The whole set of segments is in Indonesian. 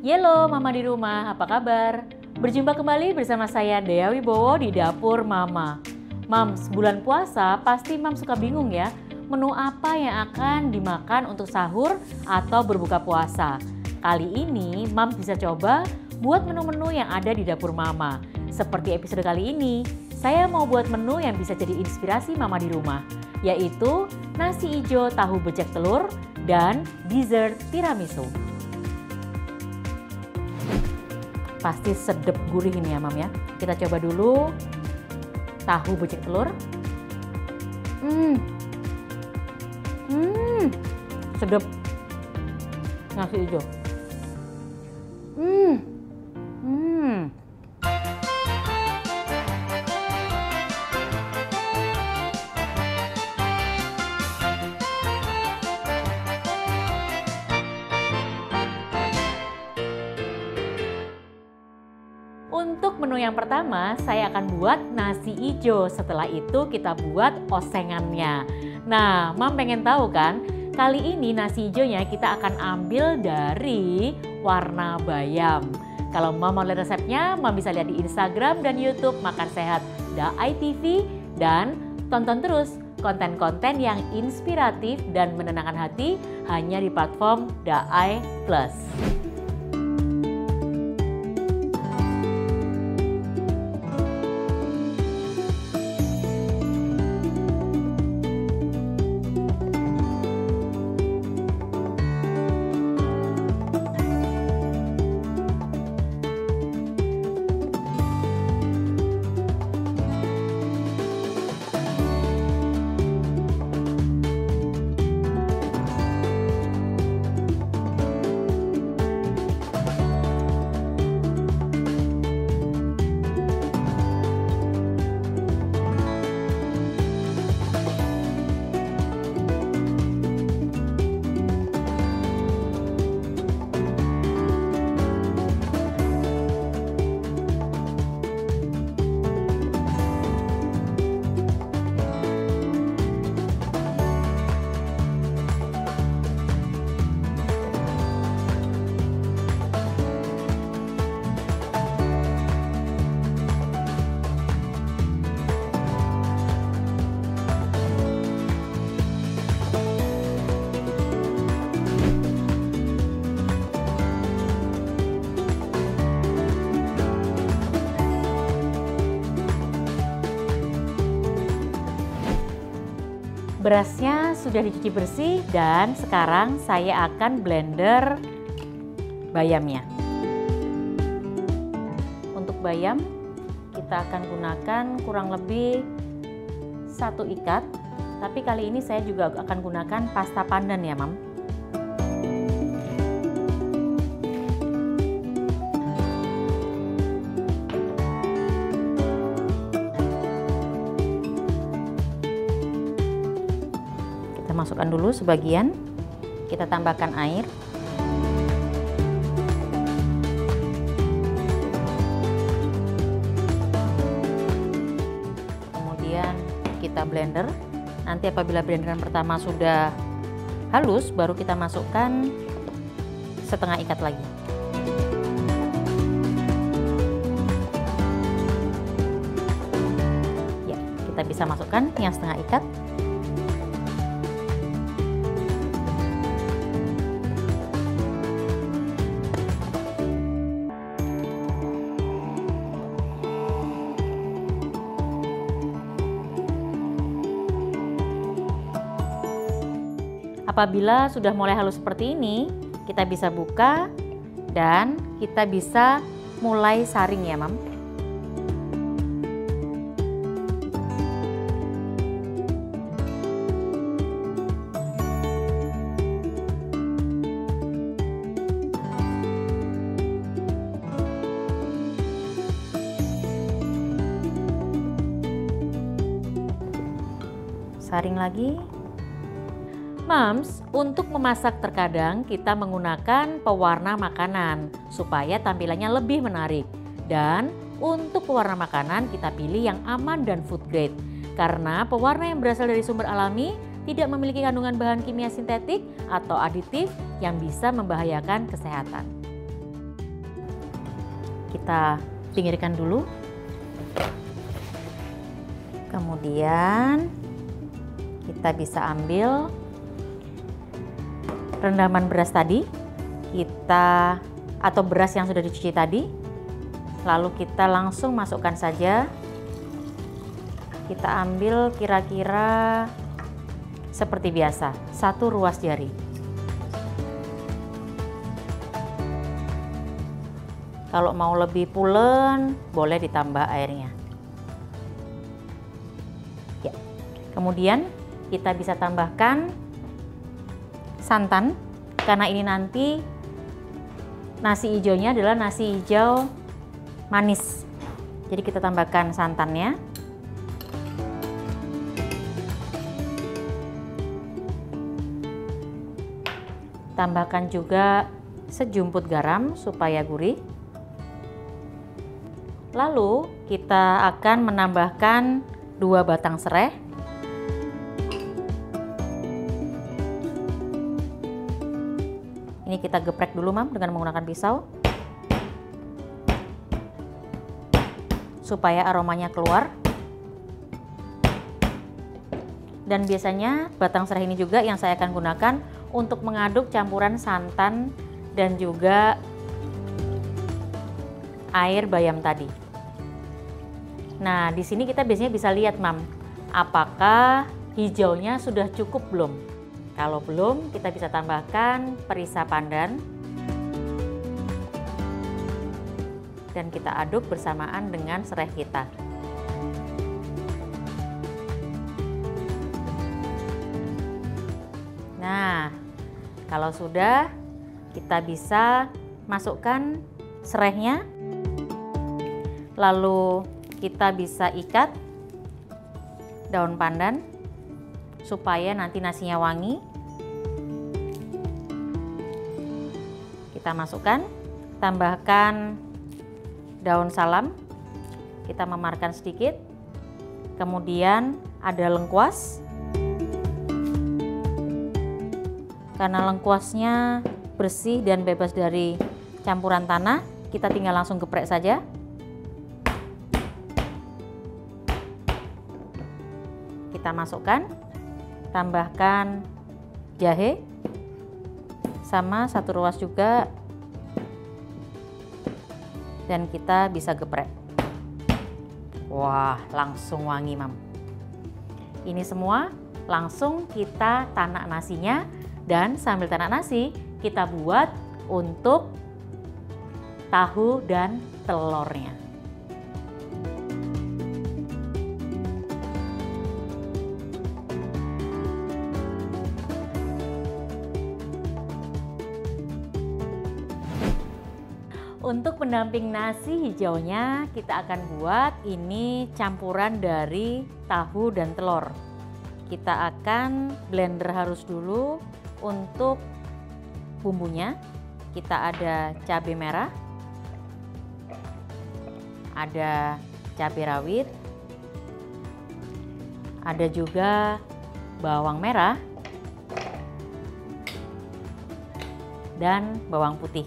Halo Mama di rumah, apa kabar? Berjumpa kembali bersama saya Dea Wibowo di Dapur Mama. Mams, bulan puasa pasti Mams suka bingung ya, menu apa yang akan dimakan untuk sahur atau berbuka puasa. Kali ini Mams bisa coba buat menu-menu yang ada di Dapur Mama. Seperti episode kali ini, saya mau buat menu yang bisa jadi inspirasi Mama di rumah, yaitu nasi ijo tahu becek telur dan dessert tiramisu. Pasti sedep gurih ini ya Mam ya. Kita coba dulu tahu becek telur. Sedep nasi hijau. Untuk menu yang pertama, saya akan buat nasi ijo. Setelah itu kita buat osengannya. Nah, Mam pengen tahu kan? Kali ini nasi ijonya kita akan ambil dari warna bayam. Kalau Mam mau lihat resepnya, Mam bisa lihat di Instagram dan YouTube Makan Sehat Daai TV. Dan tonton terus konten-konten yang inspiratif dan menenangkan hati hanya di platform Daai Plus. Berasnya sudah dicuci bersih dan sekarang saya akan blender bayamnya. Untuk bayam kita akan gunakan kurang lebih 1 ikat, tapi kali ini saya juga akan gunakan pasta pandan ya Mam. Masukkan dulu sebagian, kita tambahkan air. Kemudian kita blender. Nanti apabila blenderan pertama sudah halus, baru kita masukkan setengah ikat lagi. Ya, kita bisa masukkan yang setengah ikat. Apabila sudah mulai halus seperti ini, kita bisa buka dan kita bisa mulai saring ya Mam. Saring lagi. Mams, untuk memasak terkadang kita menggunakan pewarna makanan supaya tampilannya lebih menarik. Dan untuk pewarna makanan kita pilih yang aman dan food grade. Karena pewarna yang berasal dari sumber alami tidak memiliki kandungan bahan kimia sintetik atau aditif yang bisa membahayakan kesehatan. kita pinggirkan dulu. Kemudian kita bisa ambil rendaman beras tadi, atau beras yang sudah dicuci tadi, lalu kita langsung masukkan saja. Kita ambil kira-kira seperti biasa, 1 ruas jari. Kalau mau lebih pulen, boleh ditambah airnya. Ya. Kemudian kita bisa tambahkan santan, karena ini nanti nasi hijaunya adalah nasi hijau manis. Jadi kita tambahkan santannya. Tambahkan juga sejumput garam supaya gurih. Lalu kita akan menambahkan 2 batang serai. Ini kita geprek dulu, Mam, dengan menggunakan pisau supaya aromanya keluar. Dan biasanya batang serai ini juga yang saya akan gunakan untuk mengaduk campuran santan dan juga air bayam tadi. Nah, di sini kita biasanya bisa lihat, Mam, apakah hijaunya sudah cukup belum. Kalau belum, kita bisa tambahkan perisa pandan dan kita aduk bersamaan dengan serai kita. Nah, kalau sudah, kita bisa masukkan serainya, lalu kita bisa ikat daun pandan supaya nanti nasinya wangi. Kita masukkan, tambahkan daun salam, kita memarkan sedikit, kemudian ada lengkuas. Karena lengkuasnya bersih dan bebas dari campuran tanah, kita tinggal langsung geprek saja. Kita masukkan, tambahkan jahe sama 1 ruas juga, dan kita bisa geprek. Wah, langsung wangi, Mam. Ini semua langsung kita tanak nasinya, dan sambil tanak nasi kita buat untuk tahu dan telurnya. Untuk pendamping nasi hijaunya, kita akan buat ini campuran dari tahu dan telur. Kita akan blender halus dulu. Untuk bumbunya, kita ada cabai merah, ada cabai rawit, ada juga bawang merah, dan bawang putih.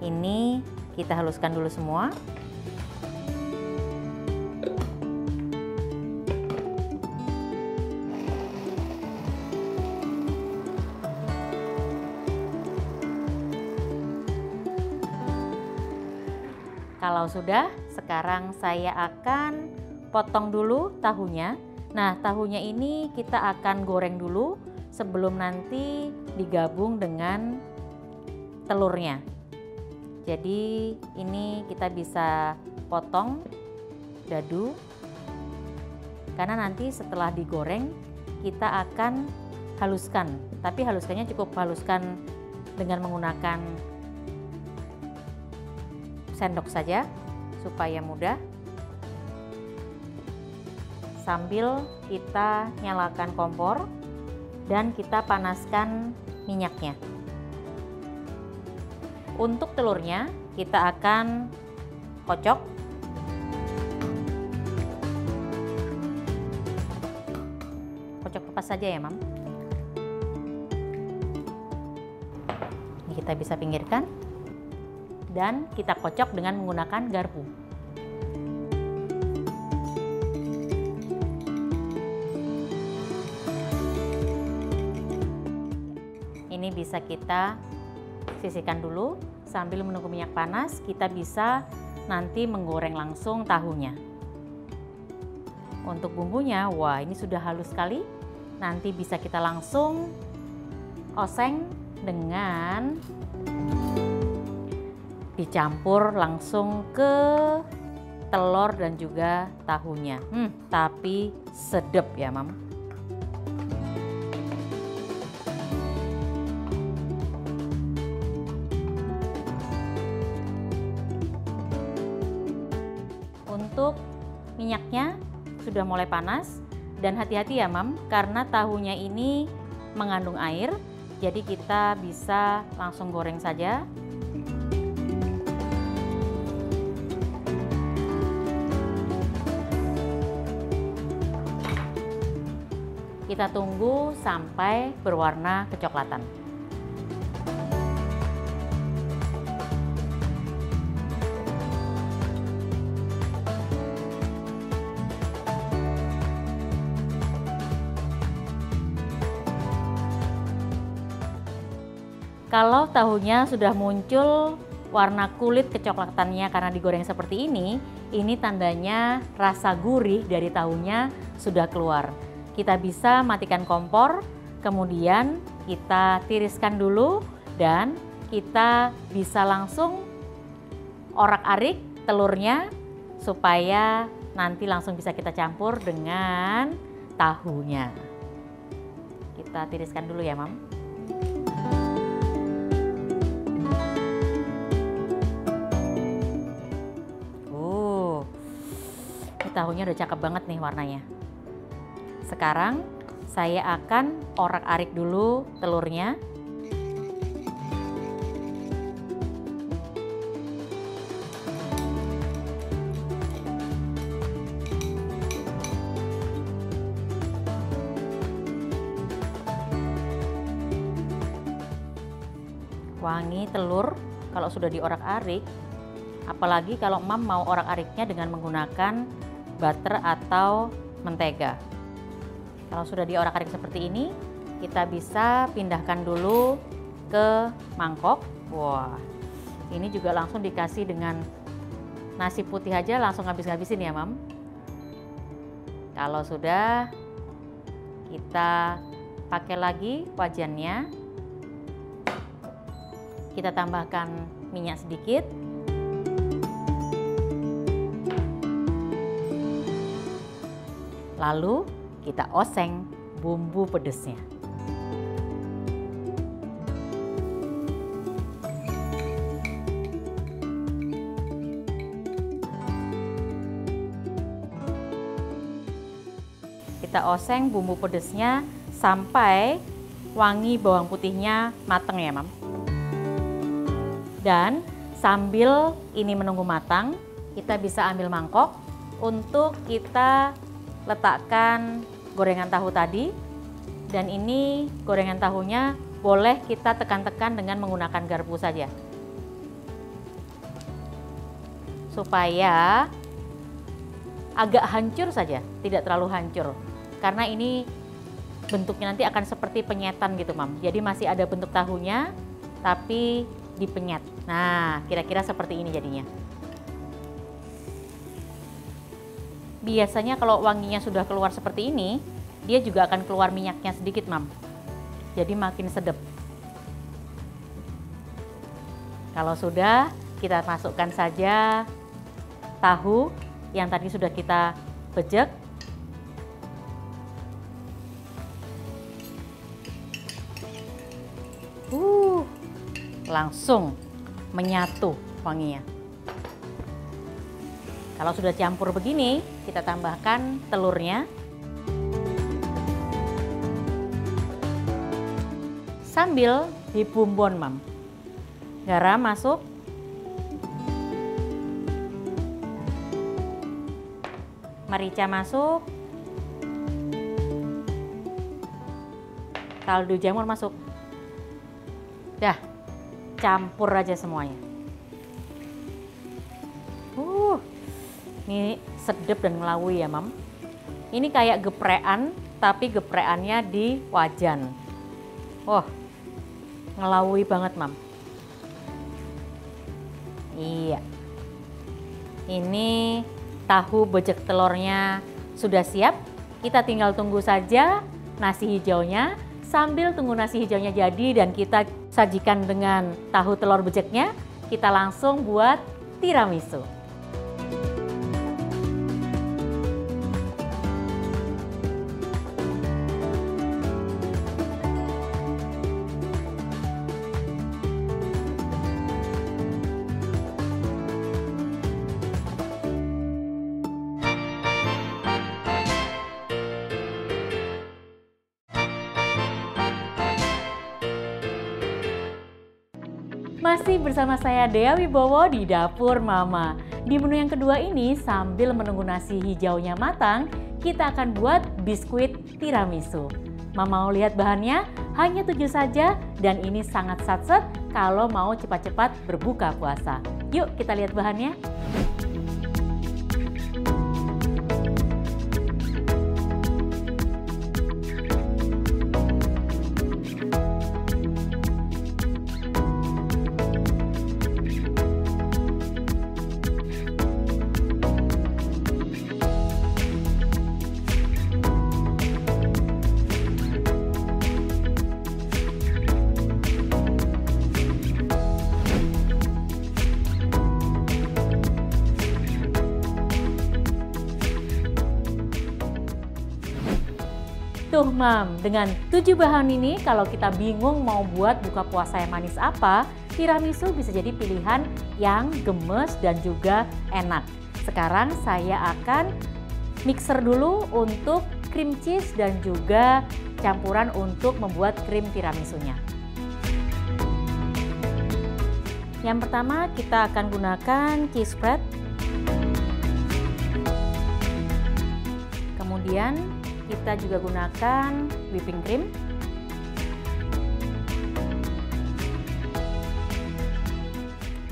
Ini kita haluskan dulu semua. Kalau sudah, sekarang saya akan potong dulu tahunya. Nah, tahunya ini kita akan goreng dulu sebelum nanti digabung dengan telurnya. Jadi ini kita bisa potong dadu, karena nanti setelah digoreng kita akan haluskan. Tapi haluskannya cukup haluskan dengan menggunakan sendok saja supaya mudah. Sambil kita nyalakan kompor dan kita panaskan minyaknya. Untuk telurnya kita akan kocok. Kocok lepas saja ya, Mam. Ini kita bisa pinggirkan. dan kita kocok dengan menggunakan garpu. Ini bisa kita sisihkan dulu sambil menunggu minyak panas. Kita bisa nanti menggoreng langsung tahunya. Untuk bumbunya, wah ini sudah halus sekali. Nanti bisa kita langsung oseng dengan dicampur langsung ke telur dan juga tahunya. Tapi sedap ya, Mam. Untuk minyaknya sudah mulai panas dan hati-hati ya, Mam, karena tahunya ini mengandung air, jadi kita bisa langsung goreng saja. Kita tunggu sampai berwarna kecoklatan. Kalau tahunya sudah muncul warna kulit kecoklatannya karena digoreng seperti ini tandanya rasa gurih dari tahunya sudah keluar. Kita bisa matikan kompor, kemudian kita tiriskan dulu dan kita bisa langsung orak-arik telurnya supaya nanti langsung bisa kita campur dengan tahunya. Kita tiriskan dulu ya, Mam. Tahunya udah cakep banget nih warnanya. Sekarang saya akan orak-arik dulu telurnya. Wangi telur kalau sudah diorak-arik, apalagi kalau Mam mau orak-ariknya dengan menggunakan butter atau mentega. Kalau sudah diorak-arik seperti ini, kita bisa pindahkan dulu ke mangkok. Wah, ini juga langsung dikasih dengan nasi putih aja langsung habis-habisin ya, Mam. Kalau sudah, kita pakai lagi wajannya. Kita tambahkan minyak sedikit. Lalu kita oseng bumbu pedesnya. Kita oseng bumbu pedesnya sampai wangi bawang putihnya matang ya, Mam. Dan sambil ini menunggu matang, kita bisa ambil mangkok untuk kita letakkan gorengan tahu tadi, dan ini gorengan tahunya boleh kita tekan-tekan dengan menggunakan garpu saja supaya agak hancur saja, tidak terlalu hancur karena ini bentuknya nanti akan seperti penyetan gitu, Mam. Jadi masih ada bentuk tahunya tapi dipenyet. Nah, kira-kira seperti ini jadinya. Biasanya kalau wanginya sudah keluar seperti ini, dia juga akan keluar minyaknya sedikit, Mam. Jadi makin sedap. Kalau sudah, kita masukkan saja tahu yang tadi sudah kita bejek. Langsung menyatu wanginya. Kalau sudah campur begini, kita tambahkan telurnya. Sambil dibumbon, Mam. Garam masuk. Merica masuk. Kaldu jamur masuk. Dah, campur aja semuanya. Ini sedep dan ngelawi ya, Mam. Ini kayak geprekan, tapi geprekannya di wajan. Wah, ngelawi banget, Mam. Iya. Ini tahu bejek telurnya sudah siap. Kita tinggal tunggu saja nasi hijaunya. Sambil tunggu nasi hijaunya jadi dan kita sajikan dengan tahu telur bejeknya, kita langsung buat tiramisu. Masih bersama saya Dea Wibowo di Dapur Mama. Di menu yang kedua ini, sambil menunggu nasi hijaunya matang, kita akan buat biskuit tiramisu. Mama mau lihat bahannya? Hanya 7 saja dan ini sangat satset kalau mau cepat-cepat berbuka puasa. Yuk kita lihat bahannya. Tuh Mam, dengan 7 bahan ini kalau kita bingung mau buat buka puasa yang manis apa, tiramisu bisa jadi pilihan yang gemes dan juga enak. Sekarang saya akan mixer dulu untuk cream cheese dan juga campuran untuk membuat krim tiramisunya. Yang pertama kita akan gunakan cheese spread. Kemudian kita juga gunakan whipping cream.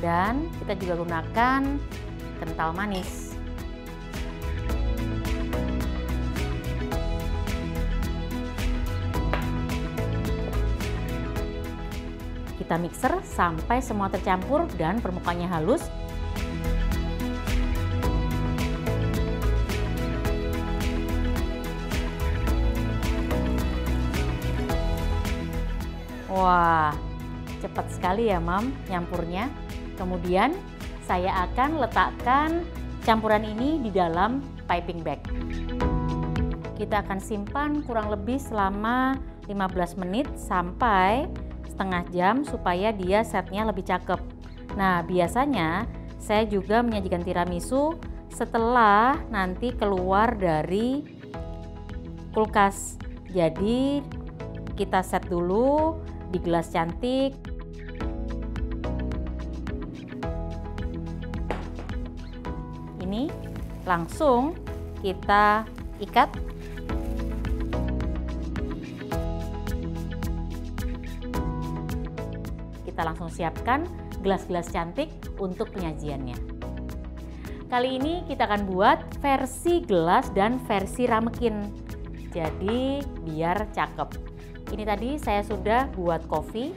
Dan kita juga gunakan kental manis. Kita mixer sampai semua tercampur dan permukaannya halus. Wah, cepat sekali ya Mam nyampurnya. Kemudian saya akan letakkan campuran ini di dalam piping bag. Kita akan simpan kurang lebih selama 15 menit sampai setengah jam supaya dia setnya lebih cakep. Nah, biasanya saya juga menyajikan tiramisu setelah nanti keluar dari kulkas. Jadi kita set dulu di gelas cantik. Ini langsung kita ikat. Kita langsung siapkan gelas-gelas cantik untuk penyajiannya. Kali ini kita akan buat versi gelas dan versi ramekin. Jadi biar cakep. Ini tadi saya sudah buat kopi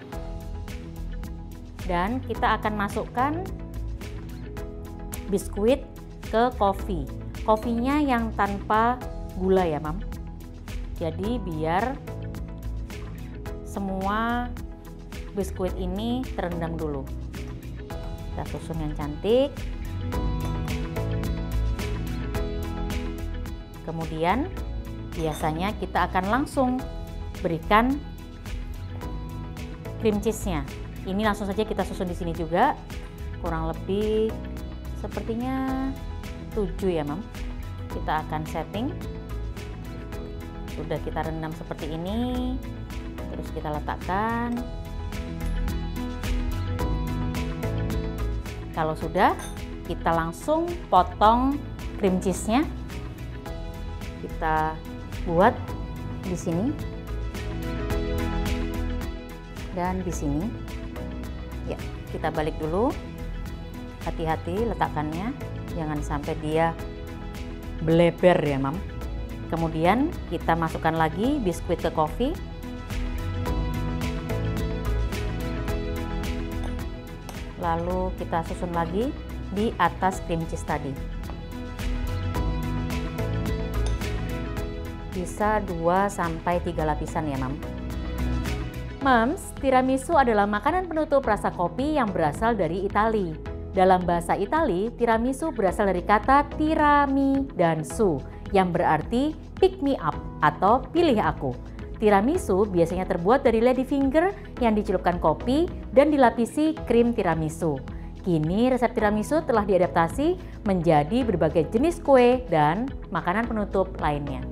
dan kita akan masukkan biskuit ke kopi. Kopinya yang tanpa gula ya Mam. Jadi biar semua biskuit ini terendam dulu. Kita susun yang cantik. Kemudian biasanya kita akan langsung berikan cream cheese-nya. Ini langsung saja kita susun di sini juga. Kurang lebih sepertinya 7 ya Mam. Kita akan setting. Sudah kita rendam seperti ini. Terus kita letakkan. Kalau sudah, kita langsung potong cream cheese-nya. Kita buat di sini. Dan di sini, ya kita balik dulu, hati-hati letakkannya, jangan sampai dia bleber ya, Mam. Kemudian kita masukkan lagi biskuit ke kopi. Lalu kita susun lagi di atas cream cheese tadi. Bisa 2-3 lapisan ya, Mam. Mams, tiramisu adalah makanan penutup rasa kopi yang berasal dari Italia. Dalam bahasa Italia, tiramisu berasal dari kata tirami dan su, yang berarti pick me up atau pilih aku. Tiramisu biasanya terbuat dari ladyfinger yang dicelupkan kopi dan dilapisi krim tiramisu. Kini resep tiramisu telah diadaptasi menjadi berbagai jenis kue dan makanan penutup lainnya.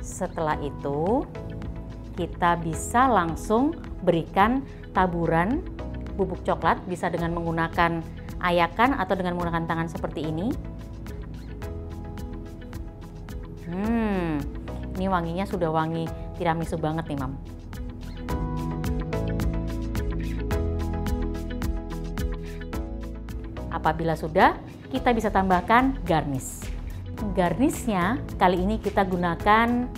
Setelah itu, kita bisa langsung berikan taburan bubuk coklat, bisa dengan menggunakan ayakan atau dengan menggunakan tangan seperti ini. Ini wanginya sudah wangi tiramisu banget nih, Mam. Apabila sudah, kita bisa tambahkan garnish. Garnishnya kali ini kita gunakan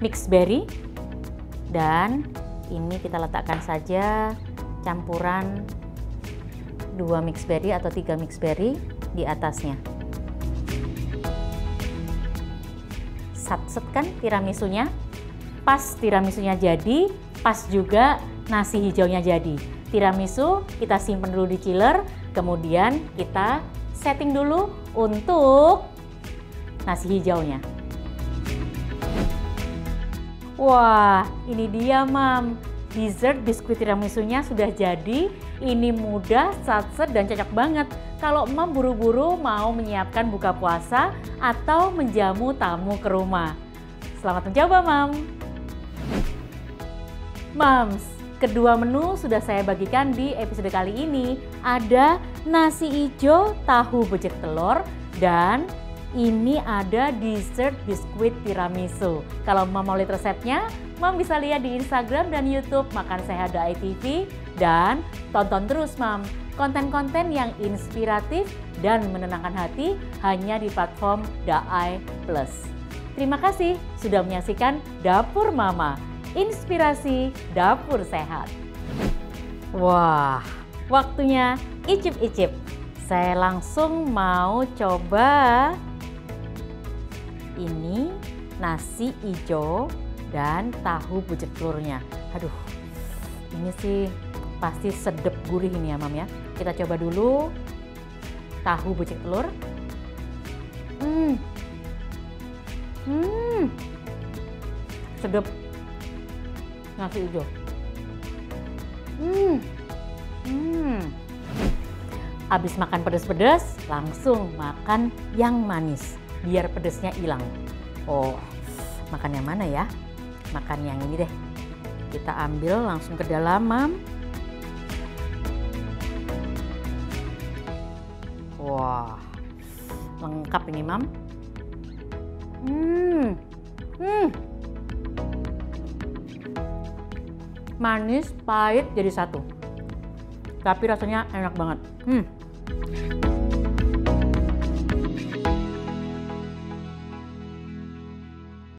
mixed berry, dan ini kita letakkan saja campuran 2 mixed berry atau 3 mixed berry di atasnya. Satset kan tiramisunya, pas tiramisunya jadi, pas juga nasi hijaunya jadi. Tiramisu kita simpan dulu di chiller, kemudian kita setting dulu untuk nasi hijaunya. Wah, ini dia, Mam. Dessert biskuit tiramisunya sudah jadi. Ini mudah, satset, dan cocok banget kalau Mam buru-buru mau menyiapkan buka puasa atau menjamu tamu ke rumah. Selamat mencoba, Mam. Mams, kedua menu sudah saya bagikan di episode kali ini. Ada nasi hijau tahu becek telur, dan ini ada dessert biskuit tiramisu. Kalau Mam mau lihat resepnya, Mam bisa lihat di Instagram dan YouTube Makan Sehat Daai TV, dan tonton terus, Mam, konten-konten yang inspiratif dan menenangkan hati hanya di platform Daai Plus. Terima kasih sudah menyaksikan Dapur Mama, inspirasi dapur sehat. Wah, waktunya icip-icip. Saya langsung mau coba ini nasi hijau dan tahu becek telurnya. Aduh, ini sih pasti sedep gurih ini ya, Mam ya. Kita coba dulu tahu becek telur. Sedep nasi hijau. Abis makan pedas-pedas, langsung makan yang manis biar pedasnya hilang. Oh, makan yang mana ya? Makan yang ini deh. Kita ambil langsung ke dalam, Mam. Wah, lengkap ini, Mam. Manis, pahit jadi satu. Tapi rasanya enak banget.